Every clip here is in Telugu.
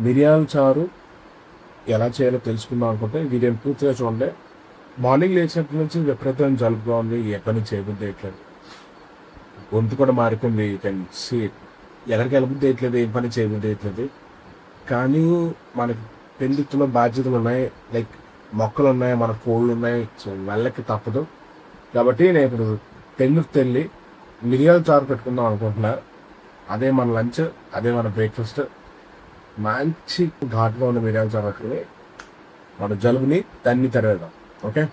మిరియాల చారు ఎలా చేయాలో తెలుసుకుందాం అనుకుంటే వీడియోని పూర్తిగా చూడండి. మార్నింగ్ లేచినప్పటి నుంచి విపరీతం జలుబుగా ఉంది, ఎక్కడి నుంచి చేయబుద్ధి వేయట్లేదు, గొంతు కూడా మారిపోయింది. ఎక్కడికి వెళ్ళబుద్ధి వేయట్లేదు, ఏం పని చేయబుద్ధి వేయట్లేదు. కానీ మనకి పెళ్ళిలో బాధ్యతలు ఉన్నాయి, లైక్ మొక్కలు ఉన్నాయి, మన కోళ్ళు ఉన్నాయి. సో వెళ్ళకి తప్పదు కాబట్టి నేను ఇప్పుడు పెళ్ళికి వెళ్ళి మిరియాల చారు పెట్టుకుందాం అనుకుంటున్నా. అదే మన లంచ్, అదే మన బ్రేక్ఫాస్ట్. మంచి ఘాటుగా ఉన్న మిరియాల చారు పెట్టుకుని మన జలుబుని దాన్ని తరవేద్దాం. ఓకే,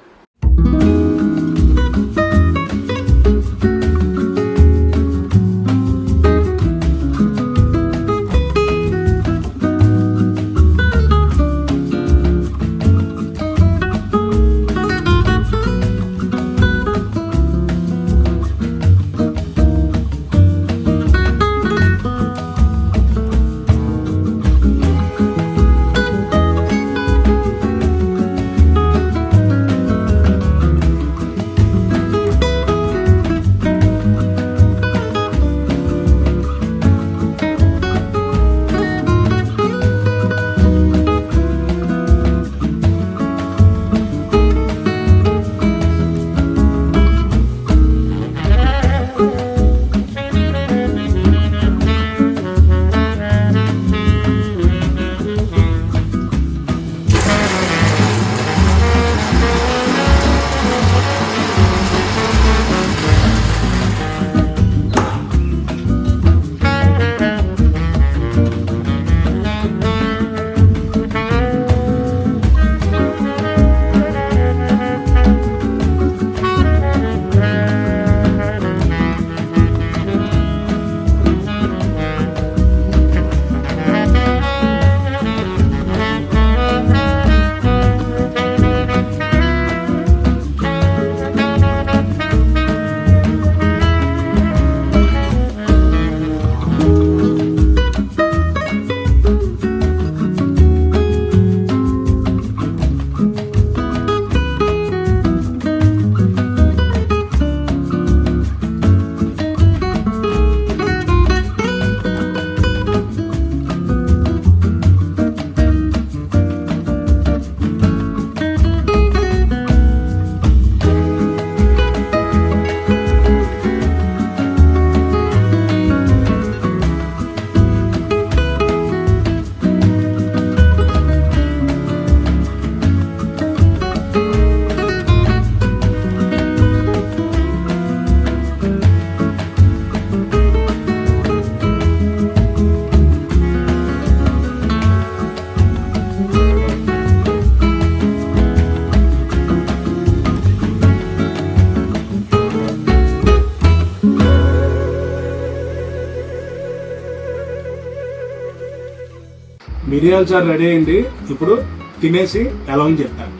మిరియాల చారు రెడీ అయింది. ఇప్పుడు తినేసి ఎలా ఉంది చెప్తాను.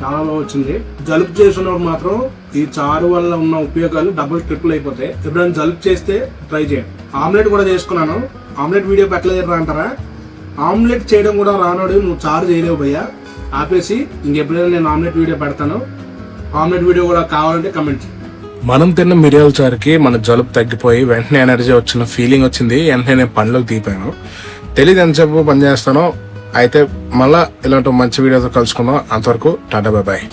చాలా బాగా వచ్చింది. జలుబు చేసినప్పుడు మాత్రం ఈ చారు వల్ల ఉన్న ఉపయోగాలు డబుల్ ట్రిపుల్ అయిపోతాయి. ఎప్పుడైనా జలుబు చేస్తే ట్రై చేయండి. ఆమ్లెట్ కూడా చేసుకున్నాను. ఆమ్లెట్ వీడియో పెట్టలేదు అంటారా? ఆమ్లెట్ చేయడం కూడా రానోడు నువ్వు చారు చేయలేవు భయ్యా, ఆపేసి ఇంకెప్పుడైనా నేను ఆమ్లెట్ వీడియో పెడతాను. ఆమ్లెట్ వీడియో కూడా కావాలంటే కమెంట్ చేయండి. మనం తిన్న మిరియాల చారుకి మన జలుబు తగ్గిపోయి వెంటనే ఎనర్జీ వచ్చిన ఫీలింగ్ వచ్చింది. వెంటనే నేను పనిలోకి దిగిపోయాను. తెలియదు ఎంతసేపు పని చేస్తానో. అయితే మళ్ళీ ఇలాంటి మంచి వీడియోతో కలుసుకుందాం. అంతవరకు టాటా, బాయ్ బాయ్.